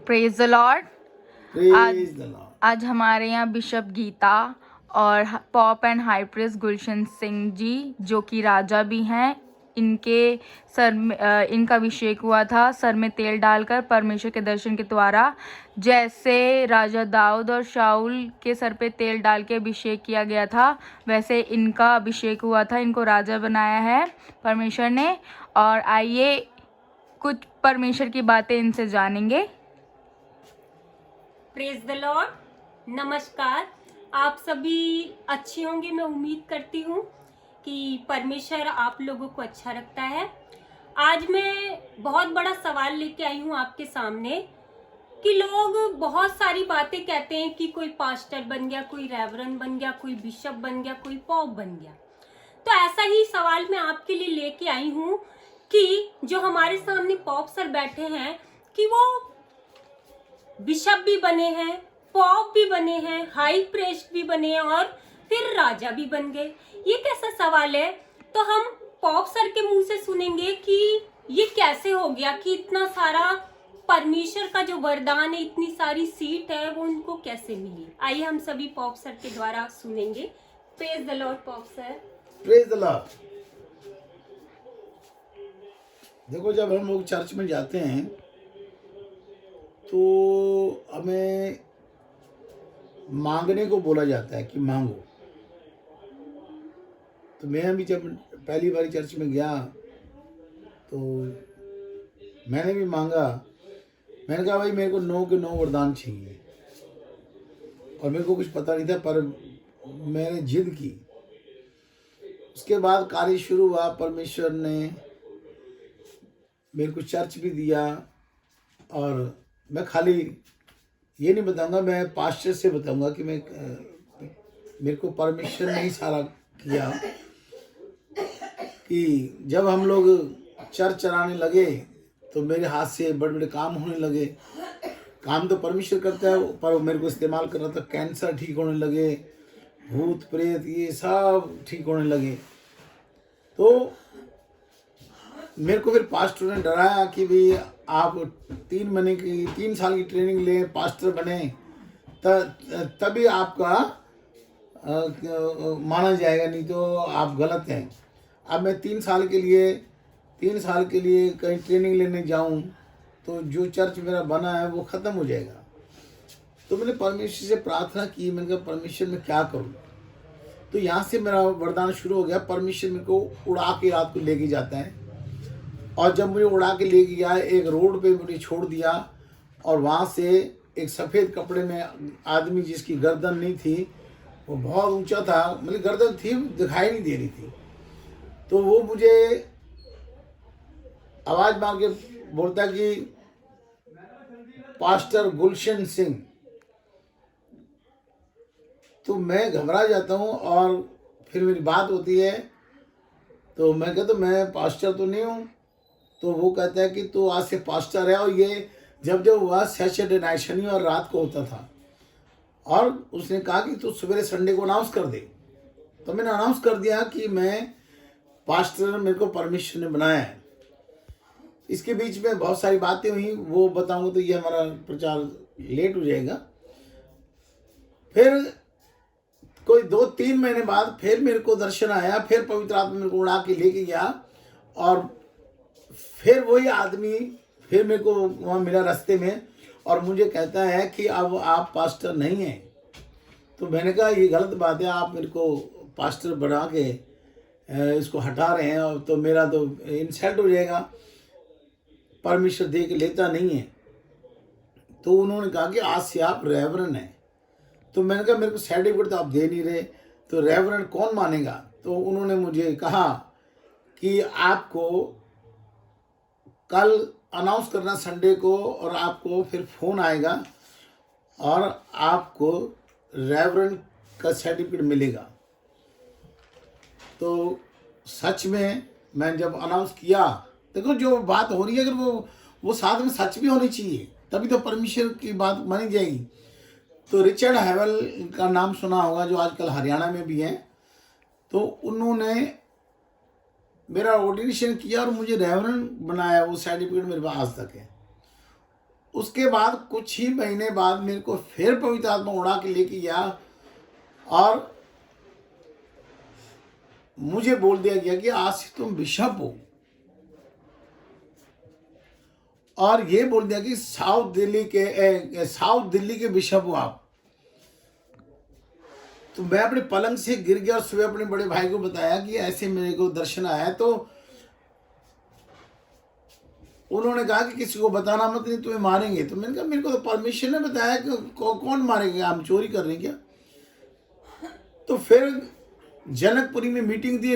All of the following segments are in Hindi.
Praise the Lord. Praise the Lord. आज हमारे यहाँ बिशप गीता और पॉप एंड हाई प्रीस्ट गुलशन सिंह जी, जो कि राजा भी हैं, इनके सर में इनका अभिषेक हुआ था सर में तेल डालकर परमेश्वर के दर्शन के द्वारा। जैसे राजा दाऊद और शाऊल के सर पे तेल डाल के अभिषेक किया गया था, वैसे इनका अभिषेक हुआ था। इनको राजा बनाया है परमेश्वर ने। और आइए कुछ परमेश्वर की बातें इनसे जानेंगे। Praise the Lord. नमस्कार। आप सभी अच्छे होंगे, मैं उम्मीद करती हूँ कि परमेश्वर आप लोगों को अच्छा रखता है। आज मैं बहुत बड़ा सवाल लेके आई हूँ आपके सामने कि लोग बहुत सारी बातें कहते हैं कि कोई पास्टर बन गया, कोई रेवरेंड बन गया, कोई बिशप बन गया, कोई पॉप बन गया। तो ऐसा ही सवाल मैं आपके लिए लेके आई हूँ कि जो हमारे सामने पॉप सर बैठे हैं कि वो बिशप भी बने हैं, पॉप भी बने हैं, हाई प्रीस्ट भी बने हैं और फिर राजा भी बन गए। ये कैसा सवाल है? तो हम पॉप सर के मुंह से सुनेंगे कि ये कैसे हो गया कि इतना सारा परमेश्वर का जो वरदान है, इतनी सारी सीट है, वो उनको कैसे मिली। आइए हम सभी पॉप सर के द्वारा सुनेंगे। Praise the Lord pop sir. Praise the Lord. देखो, जब हम लोग चर्च में जाते हैं तो हमें मांगने को बोला जाता है कि मांगो। तो मैं भी जब पहली बार चर्च में गया तो मैंने भी मांगा। मैंने कहा, भाई मेरे को 9 के 9 वरदान चाहिए। और मेरे को कुछ पता नहीं था, पर मैंने जिद की। उसके बाद कार्य शुरू हुआ। परमेश्वर ने मेरे को चर्च भी दिया। और मैं खाली ये नहीं बताऊंगा, मैं पास्टर से बताऊंगा कि मेरे को परमेश्वर ने ही सारा किया। कि जब हम लोग चर्च चलाने लगे तो मेरे हाथ से बड़े बड़े काम होने लगे। काम तो परमेश्वर करता है, पर मेरे को इस्तेमाल कर रहा था। कैंसर ठीक होने लगे, भूत प्रेत ये सब ठीक होने लगे। तो मेरे को फिर पास्टर ने डराया कि भाई आप 3 साल की ट्रेनिंग लें, पास्टर बने, तभी आपका माना जाएगा, नहीं तो आप गलत हैं। अब मैं 3 साल के लिए कहीं ट्रेनिंग लेने जाऊं तो जो चर्च मेरा बना है वो ख़त्म हो जाएगा। तो मैंने परमेश्वर से प्रार्थना की। मैंने कहा, परमेश्वर मैं क्या करूं? तो यहाँ से मेरा वरदान शुरू हो गया। परमेश्वर मेरे को उड़ा के रात को लेके जाता है। और जब मुझे उड़ा के ले गया, एक रोड पे मुझे छोड़ दिया। और वहाँ से एक सफ़ेद कपड़े में आदमी, जिसकी गर्दन नहीं थी, वो बहुत ऊंचा था, मतलब गर्दन थी दिखाई नहीं दे रही थी। तो वो मुझे आवाज़ मार के बोलता कि पास्टर गुलशन सिंह। तो मैं घबरा जाता हूँ और फिर मेरी बात होती है। तो मैं कहता हूँ, मैं पास्टर तो नहीं हूँ। तो वो कहता है कि तू आज से पास्टर है। और ये जब हुआ सैटरडे नाइट, शनिवार रात को होता था। और उसने कहा कि तू सवेरे संडे को अनाउंस कर दे। तो मैंने अनाउंस कर दिया कि मैं पास्टर, मेरे को परमेश्वर ने बनाया है। इसके बीच में बहुत सारी बातें हुई, वो बताऊंगा तो ये हमारा प्रचार लेट हो जाएगा। फिर कोई 2-3 महीने बाद फिर मेरे को दर्शन आया। फिर पवित्र आत्मा मेरे को उड़ा के लेके गया। और फिर वही आदमी फिर मेरे को वहाँ मिला रास्ते में और मुझे कहता है कि अब आप पास्टर नहीं हैं। तो मैंने कहा, ये गलत बात है, आप मेरे को पास्टर बना के इसको हटा रहे हैं। और तो मेरा तो इंसल्ट हो जाएगा, परमेश्वर दे के लेता नहीं है। तो उन्होंने कहा कि आज से आप रेवरेंड हैं। तो मैंने कहा, मेरे को सर्टिफिकेट तो आप दे नहीं रहे, तो रेवरेंड कौन मानेगा? तो उन्होंने मुझे कहा कि आपको कल अनाउंस करना संडे को, और आपको फिर फ़ोन आएगा और आपको रेवरेंड का सर्टिफिकेट मिलेगा। तो सच में मैंने जब अनाउंस किया, देखो जो बात हो रही है, अगर वो साथ में सच भी होनी चाहिए, तभी तो परमेश्वर की बात मानी जाएगी। तो रिचर्ड हैवल का नाम सुना होगा, जो आजकल हरियाणा में भी हैं। तो उन्होंने मेरा ऑर्डिनेशन किया और मुझे रेवरेंड बनाया। वो सर्टिफिकेट मेरे पास आज तक है। उसके बाद कुछ ही महीने बाद मेरे को फिर पवित्र आत्मा उड़ा के लेके गया और मुझे बोल दिया गया कि आज से तुम बिशप हो, और ये बोल दिया कि साउथ दिल्ली के बिशप हो आप। तो मैं अपने पलंग से गिर गया और सुबह अपने बड़े भाई को बताया कि ऐसे मेरे को दर्शन आया है। तो उन्होंने कहा कि किसी को बताना मत, नहीं तुम्हें मारेंगे। तो मैंने कहा मेरे को तो परमिशन ने बताया कि कौन मारेंगे, हम चोरी कर रहे हैं क्या। तो फिर जनकपुरी में मीटिंग थी,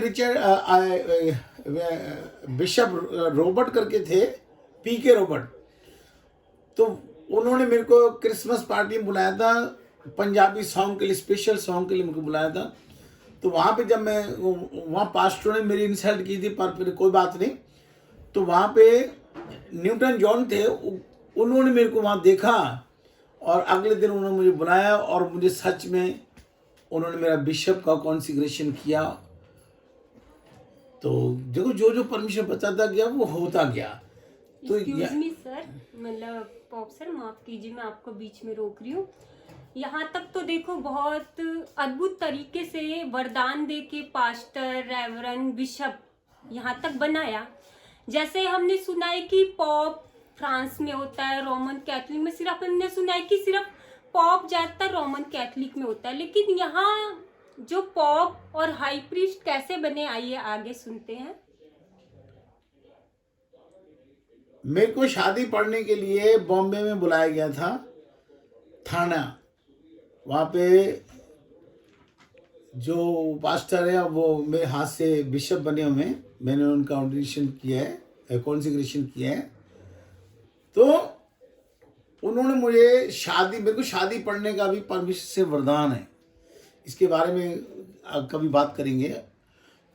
बिशप रॉबर्ट करके थे, पीके रॉबर्ट। तो उन्होंने मेरे को क्रिसमस पार्टी में बुलाया था, पंजाबी सॉन्ग के लिए, स्पेशल सॉन्ग के लिए मुझे बुलाया था। तो वहाँ पे जब मैं वहाँ पास्टर ने मेरी इंसल्ट की थी, पर फिर कोई बात नहीं। तो वहाँ पे न्यूटन जॉन थे, उन्होंने मेरे को वहाँ देखा और अगले दिन उन्होंने मुझे बुलाया और मुझे सच में उन्होंने मेरा बिशप का कॉन्सिग्रेशन किया। तो देखो जो जो परमिशन बताता गया वो होता गया। तो एक्सक्यूज मी सर, मतलब पॉप सर माफ कीजिए, मैं आपको बीच में रोक रही हूँ। यहाँ तक तो देखो बहुत अद्भुत तरीके से वरदान दे के पास्टर, रेवरन, बिशप यहाँ तक बनाया। जैसे हमने सुना है कि पॉप फ्रांस में होता है, रोमन कैथोलिक में सिर्फ हमने सुना है कि सिर्फ पॉप ज्यादातर रोमन कैथोलिक में होता है, लेकिन यहाँ जो पॉप और हाई प्रीस्ट कैसे बने, आइए आगे सुनते हैं। मेरे को शादी पढ़ने के लिए बॉम्बे में बुलाया गया था, थाना। वहाँ पे जो पास्टर है वो मेरे हाथ से बिशप बने हुए हैं, मैंने उनका ऑडिशन किया है, कॉन्सिग्रेशन किया है। तो उन्होंने मुझे मेरे को शादी पढ़ने का भी परमिशन से वरदान है, इसके बारे में कभी बात करेंगे।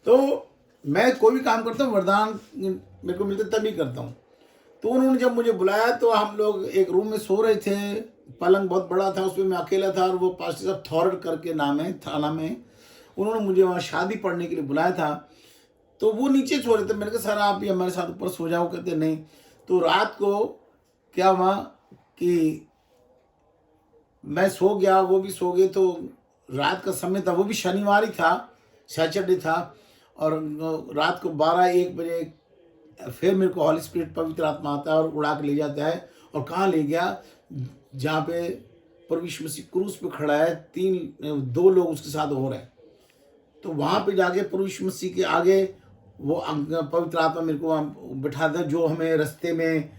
तो मैं कोई भी काम करता हूँ वरदान मेरे को मिलता तभी करता हूँ। तो उन्होंने जब मुझे बुलाया तो हम लोग एक रूम में सो रहे थे, पलंग बहुत बड़ा था, उसमें मैं अकेला था और वो पास्टर साहब थॉरड करके नाम है, थाना में, उन्होंने मुझे वहाँ शादी पढ़ने के लिए बुलाया था। तो वो नीचे सो रहे थे, मैंने कहा सर आप भी हमारे साथ ऊपर सो जाओ, कहते नहीं। तो रात को क्या हुआ कि मैं सो गया, वो भी सो गए। तो रात का समय था, वो भी शनिवार ही था, सैटरडे था, और रात को 12-1 बजे फिर मेरे को हॉली स्पिरिट पवित्र आत्मा आता है और उड़ा के ले जाता है। और कहाँ ले गया, जहाँ पे प्रभु यीशु मसीह क्रूस पे खड़ा है, 2 लोग उसके साथ हो रहे हैं। तो वहाँ पे जाके प्रभु यीशु मसीह के आगे वो पवित्र आत्मा मेरे को वहाँ बिठा था, जो हमें रास्ते में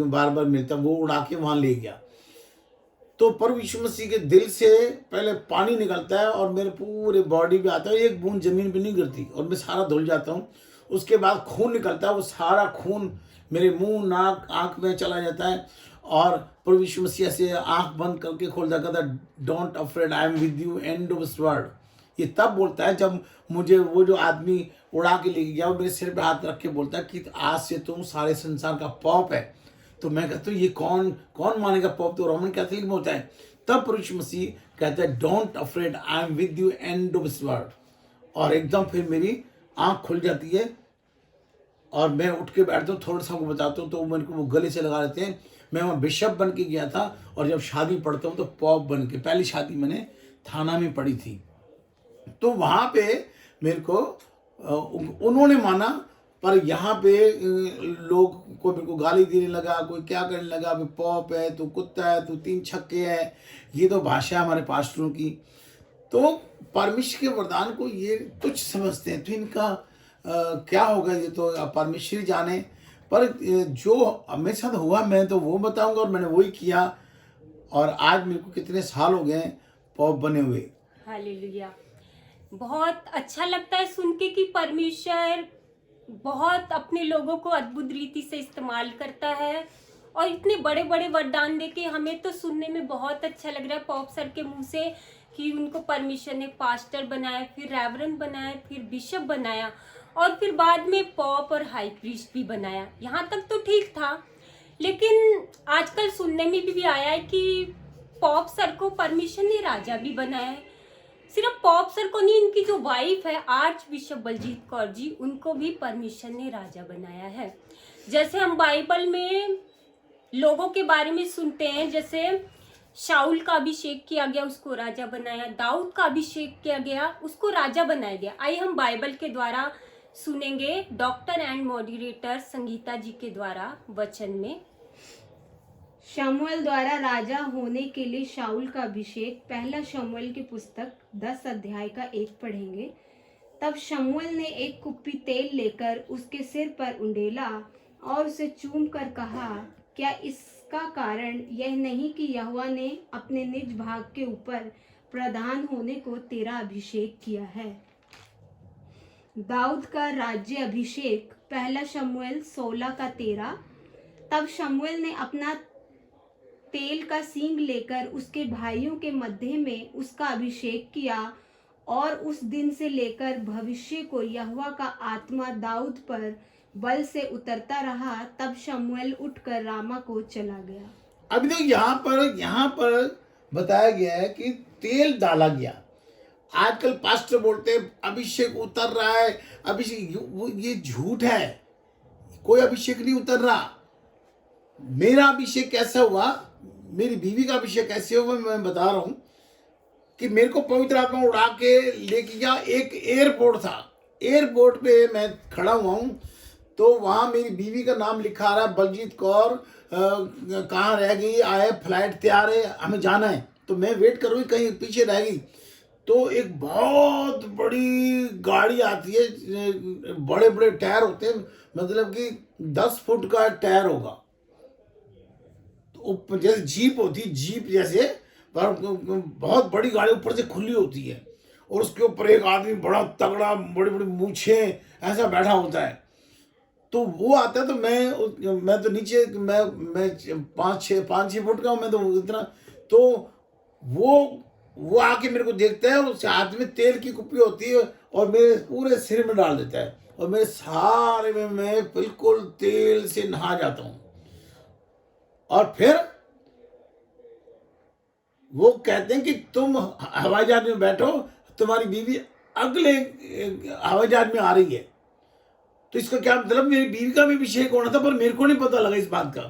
बार बार मिलता, वो उड़ा के वहाँ ले गया। तो प्रभु यीशु मसीह के दिल से पहले पानी निकलता है और मेरे पूरे बॉडी पे आता है, एक बूंद जमीन पे नहीं गिरती और मैं सारा धुल जाता हूँ। उसके बाद खून निकलता है, वो सारा खून मेरे मुंह, नाक, आंख में चला जाता है। और प्रभु यीशु मसीह से आंख बंद करके खोल जाता था, don't afraid, I am with you, end of this world. ये तब बोलता है जब मुझे वो जो आदमी उड़ा के लेके गया वो मेरे सिर पे हाथ रख के बोलता है कि आज से तुम सारे संसार का पॉप है। तो मैं कहता हूँ ये कौन मानेगा पॉप, तो रोमन कैथोलिक में होता है। तब प्रभु यीशु मसीह कहता है don't afraid, I am with you, end of this world. और एकदम फिर मेरी आंख खुल जाती है और मैं उठ के बैठता हूँ, थोड़ा सा को बताता हूँ, तो मेरे को वो गले से लगा लेते हैं। मैं वहाँ बिशप बन के गया था और जब शादी पढ़ता हूँ तो पॉप बन के, पहली शादी मैंने थाना में पढ़ी थी। तो वहाँ पे मेरे को उन्होंने माना, पर यहाँ पे लोग कोई मेरे को गाली देने लगा, कोई क्या करने लगा, भाई पॉप है, तू कुत्ता है, तू 3 छक्के है। ये तो भाषा है हमारे पास्टरों की। तो परमेश्वर के वरदान को ये तुच्छ समझते हैं, तो इनका क्या होगा ये तो परमेश्वर ही जाने। पर जो मेरे साथ हुआ मैं तो वो बताऊंगा, और मैंने वही किया। और आज मेरे को कितने साल हो गए पॉप बने हुए। हालेलुया। बहुत अच्छा लगता है सुन के कि परमेश्वर बहुत अपने लोगों को अद्भुत रीति से इस्तेमाल करता है और इतने बड़े बड़े वरदान देके हमें तो सुनने में बहुत अच्छा लग रहा है पॉप सर के मुंह से कि उनको परमेश्वर ने पास्टर बनाया, फिर रेवरेंड बनाया, फिर बिशप बनाया और फिर बाद में पॉप और हाई प्रीस्ट भी बनाया। यहाँ तक तो ठीक था, लेकिन आजकल सुनने में भी आया है कि पॉप सर को परमेश्वर ने राजा भी बनाया है। सिर्फ पॉप सर को नहीं, इनकी जो वाइफ है आर्च बिशप बलजीत कौर जी, उनको भी परमेश्वर ने राजा बनाया है। जैसे हम बाइबल में लोगों के बारे में सुनते हैं, जैसे शाऊल का अभिषेक किया गया, उसको राजा बनाया। दाऊद का अभिषेक किया गया, उसको राजा बनाया गया। आइए हम बाइबल के द्वारा सुनेंगे डॉक्टर एंड मॉडरेटर संगीता जी के द्वारा वचन में। शमूएल द्वारा राजा होने के लिए शाऊल का अभिषेक। पहला शमूएल की पुस्तक 10 अध्याय का 1 पढ़ेंगे। तब शमूएल ने एक कुप्पी तेल लेकर उसके सिर पर उंडेला और उसे चूम कर कहा, क्या इसका कारण यह नहीं कि यहोवा ने अपने निज भाग के ऊपर प्रधान होने को तेरा अभिषेक किया है। दाऊद का राज्य अभिषेक। पहला शमूएल 16 का 13। तब शमूएल ने अपना तेल का सींग लेकर उसके भाइयों के मध्य में उसका अभिषेक किया और उस दिन से लेकर भविष्य को यहोवा का आत्मा दाऊद पर बल से उतरता रहा। तब शमूएल उठकर रामा को चला गया। अभी देखो यहाँ पर बताया गया है कि तेल डाला गया। आजकल पास्टर बोलते हैं अभिषेक उतर रहा है, अभिषेक, ये झूठ है। कोई अभिषेक नहीं उतर रहा। मेरा अभिषेक कैसा हुआ, मेरी बीवी का अभिषेक कैसे हुआ, मैं बता रहा हूं कि मेरे को पवित्र आत्मा उड़ा के लेके गया। एक एयरपोर्ट था, एयरपोर्ट पे मैं खड़ा हुआ हूं, तो वहां मेरी बीवी का नाम लिखा आ रहा है, बलजीत कौर कहाँ रह गई, आए, फ्लाइट तैयार है, हमें जाना है। तो मैं वेट कर रही हूँ, कहीं पीछे रह गई। तो एक बहुत बड़ी गाड़ी आती है, बड़े बड़े टायर होते हैं, मतलब कि 10 फुट का टायर होगा, तो जैसे जीप होती है, जीप जैसे, पर बहुत बड़ी गाड़ी ऊपर से खुली होती है, और उसके ऊपर एक आदमी बड़ा तगड़ा, बड़ी बड़ी मूछे ऐसा बैठा होता है। तो वो आता है, तो मैं तो नीचे, मैं 5-6 फुट का हूँ मैं, तो इतना, तो वो आके मेरे को देखता है, और उसके हाथ में तेल की कुप्पी होती है और मेरे पूरे सिर में डाल देता है, और मेरे सारे में मैं बिल्कुल तेल से नहा जाता हूँ। और फिर वो कहते हैं कि तुम हवाई जहाज में बैठो, तुम्हारी बीवी अगले हवाई जहाज में आ रही है। तो इसका क्या मतलब, मेरी बीवी का भी अभिषेक होना था, पर मेरे को नहीं पता लगा इस बात का।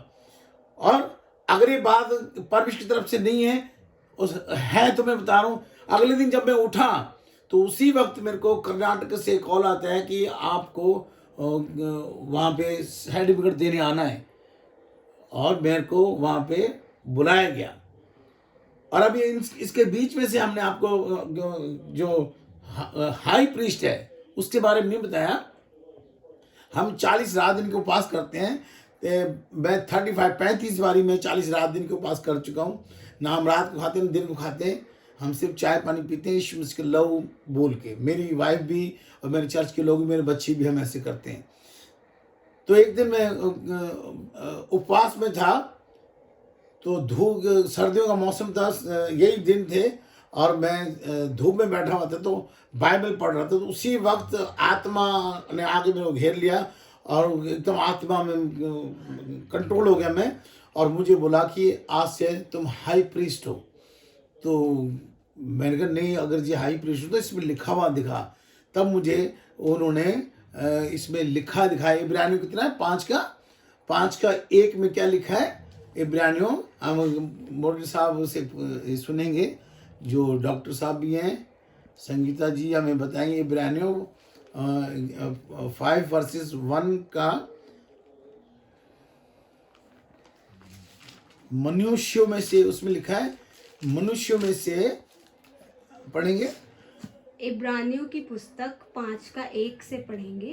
और अगर ये बात परमेश्वर की तरफ से नहीं है, तो मैं बता रहा हूँ, अगले दिन जब मैं उठा तो उसी वक्त मेरे को कर्नाटक से कॉल आता है कि आपको वहाँ पे सर्टिफिकेट देने आना है, और मेरे को वहाँ पे बुलाया गया। और अभी इसके बीच में से हमने आपको जो हाई प्रीस्ट है उसके बारे में नहीं बताया। हम 40 रात दिन के उपास करते हैं। मैं 35 बारी में 40 रात दिन के उपास कर चुका हूँ। ना हम रात को खाते हैं, दिन को खाते हैं। हम सिर्फ चाय पानी पीते हैं, यीशु मसीह के लव बोल के। मेरी वाइफ भी और मेरे चर्च के लोग भी, मेरे बच्चे भी, हम ऐसे करते हैं। तो एक दिन मैं उपवास में था, तो धूप, सर्दियों का मौसम था, यही दिन थे, और मैं धूप में बैठा हुआ था, तो बाइबल पढ़ रहा था। तो उसी वक्त आत्मा ने आगे मेरे को घेर लिया, और एकदम आत्मा में कंट्रोल हो गया मैं, और मुझे बोला कि आज से तुम हाई प्रीस्ट हो। तो मैंने कहा नहीं, अगर जी हाई प्रीस्ट हो तो इसमें लिखा हुआ दिखा। तब मुझे उन्होंने इसमें लिखा दिखाया, इब्रानियों कितना है, 5 का 1 में क्या लिखा है इब्रानियों। हम मोदी साहब से सुनेंगे, जो डॉक्टर साहब भी हैं, संगीता जी हमें बताएंगे। इब्रानियों 5 वर्सेस 1 का मनुष्यों में से, उसमें लिखा है मनुष्यों में से, पढ़ेंगे। इब्रानियों की पुस्तक 5 का 1 से पढ़ेंगे।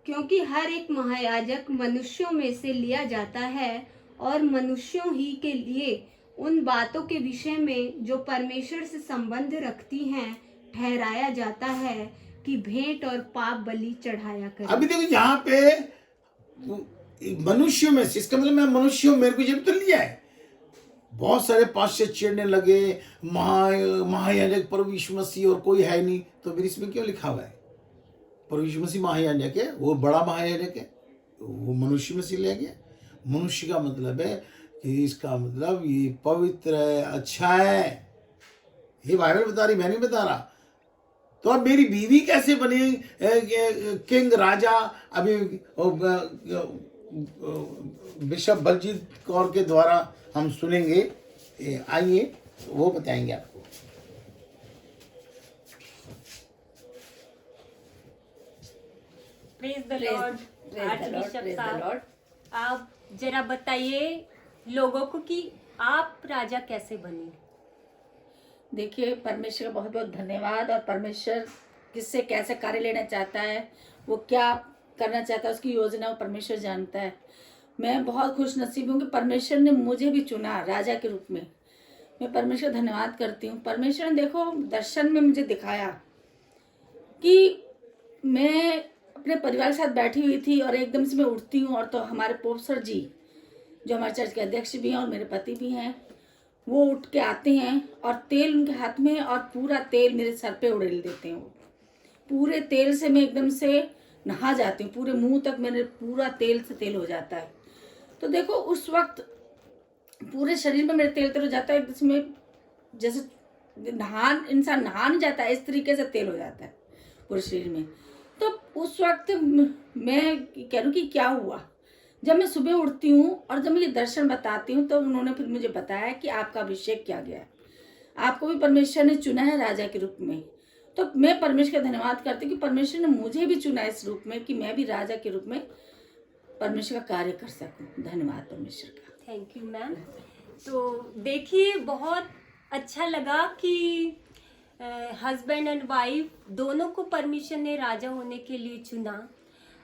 क्योंकि हर एक महायाजक मनुष्यों में से लिया जाता है, और मनुष्यों ही के लिए उन बातों के विषय में जो परमेश्वर से संबंध रखती हैं ठहराया जाता है कि भेंट और पाप बलि चढ़ाया करें। अभी देखो यहाँ पे मनुष्यों में से, इसका मतलब मैं मनुष्यों, मेरे को जब तो लिया है। बहुत सारे पास्टर चिढ़ने लगे, महायाजक प्रभु यीशु मसीह और कोई है नहीं। तो फिर इसमें क्यों लिखा हुआ है प्रभु यीशु मसीह महायाजक है? वो बड़ा महायाजक है, वो मनुष्य में से लिया गया। मनुष्य का मतलब है कि इसका मतलब ये पवित्र है, अच्छा है। ये बाइबल बता रही, मैं नहीं बता रहा। तो अब मेरी बीवी कैसे बनी किंग, राजा? अभी बिशप बलजीत कौर के द्वारा हम सुनेंगे। आइए वो बताएंगे आपको। Praise the Lord. आर्चबिशप साहब, आप जरा बताइए लोगों को कि आप राजा कैसे बने। देखिए, परमेश्वर का बहुत बहुत धन्यवाद। और परमेश्वर किससे कैसे कार्य लेना चाहता है, वो क्या करना चाहता है, उसकी योजना वो परमेश्वर जानता है। मैं बहुत खुश नसीब हूँ कि परमेश्वर ने मुझे भी चुना राजा के रूप में। मैं परमेश्वर का धन्यवाद करती हूँ। परमेश्वर ने देखो दर्शन में मुझे दिखाया कि मैं अपने परिवार के साथ बैठी हुई थी और एकदम से मैं उठती हूँ और तो हमारे पोप सर जी जो हमारे चर्च के अध्यक्ष भी हैं और मेरे पति भी हैं, वो उठ के आते हैं और तेल उनके हाथ में और पूरा तेल मेरे सर पे उड़ेल देते हैं। वो पूरे तेल से मैं एकदम से नहा जाती हूँ, पूरे मुंह तक मेरे पूरा तेल से तेल हो जाता है। तो देखो उस वक्त पूरे शरीर में मेरे तेल तेल हो जाता है, जिसमें जैसे इंसान नहा नहीं जाता है, इस तरीके से तेल हो जाता है पूरे शरीर में। तो उस वक्त मैं कह रही हूँ कि क्या हुआ। जब मैं सुबह उठती हूँ और जब मैं ये दर्शन बताती हूँ तो उन्होंने फिर मुझे बताया कि आपका अभिषेक किया गया है, आपको भी परमेश्वर ने चुना है राजा के रूप में। तो मैं परमेश्वर का धन्यवाद करती हूँ कि परमेश्वर ने मुझे भी चुना इस रूप में कि मैं भी राजा के रूप में परमेश्वर का कार्य कर सकूँ। धन्यवाद परमेश्वर का। Thank you ma'am. तो देखिए बहुत अच्छा लगा कि हस्बैंड एंड वाइफ दोनों को परमेश्वर ने राजा होने के लिए चुना।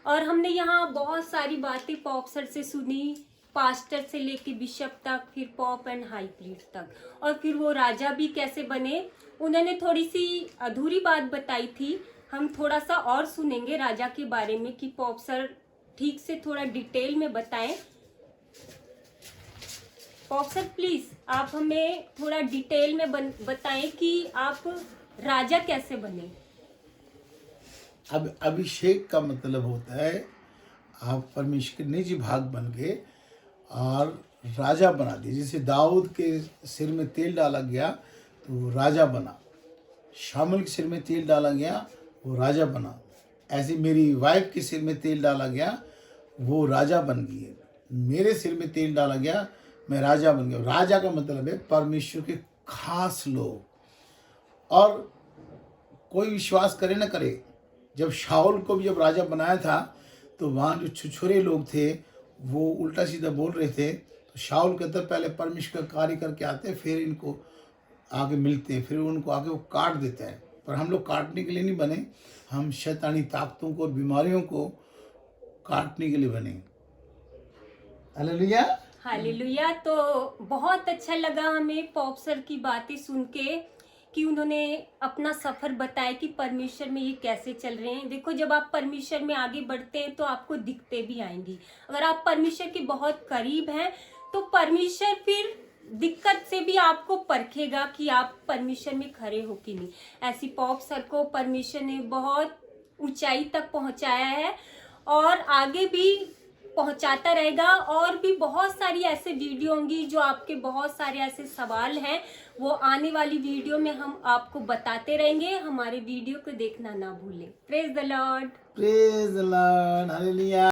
और हमने यहाँ बहुत सारी बातें पॉप सर से सुनी, पास्टर से लेके बिशप तक, फिर पॉप एंड हाई प्रीस्ट तक, और फिर वो राजा भी कैसे बने। उन्होंने थोड़ी सी अधूरी बात बताई थी, हम थोड़ा सा और सुनेंगे राजा के बारे में कि पॉप सर ठीक से थोड़ा डिटेल में बताएं। पॉप सर प्लीज आप हमें थोड़ा डिटेल में बताएं कि आप राजा कैसे बने। अब अभिषेक का मतलब होता है आप परमेश्वर के निजी भाग बन गए और राजा बना दिए। जैसे दाऊद के सिर में तेल डाला गया तो वो राजा बना, शामुल के सिर में तेल डाला गया वो राजा बना, ऐसे मेरी वाइफ के सिर में तेल डाला गया वो राजा बन गई है। मेरे सिर में तेल डाला गया मैं राजा बन गया। राजा का मतलब है परमेश्वर के खास लोग। और कोई विश्वास करे ना करे, जब शाऊल को भी जब राजा बनाया था तो वहाँ जो छुछुरे लोग थे वो उल्टा सीधा बोल रहे थे, तो शाऊल कहते पहले परमेश्वर का कार्य करके आते फिर इनको आगे मिलते, फिर उनको आगे वो काट देता है। पर हम लोग काटने के लिए नहीं बने, हम शैतानी ताकतों को और बीमारियों को काटने के लिए बने। Hallelujah hallelujah. तो बहुत अच्छा लगा हमें पॉप सर की बातें सुन के कि उन्होंने अपना सफर बताया कि परमेश्वर में ये कैसे चल रहे हैं। देखो जब आप परमेश्वर में आगे बढ़ते हैं तो आपको दिक्कतें भी आएंगी। अगर आप परमेश्वर के बहुत करीब हैं तो परमेश्वर फिर दिक्कत से भी आपको परखेगा कि आप परमेश्वर में खड़े हो कि नहीं। ऐसी पॉप सर को परमेश्वर ने बहुत ऊंचाई तक पहुंचाया है और आगे भी पहुंचाता रहेगा। और भी बहुत सारी ऐसे वीडियो होंगी जो आपके बहुत सारे ऐसे सवाल हैं, वो आने वाली वीडियो में हम आपको बताते रहेंगे। हमारे वीडियो को देखना ना भूलें। Praise the Lord. Praise the Lord. Hallelujah.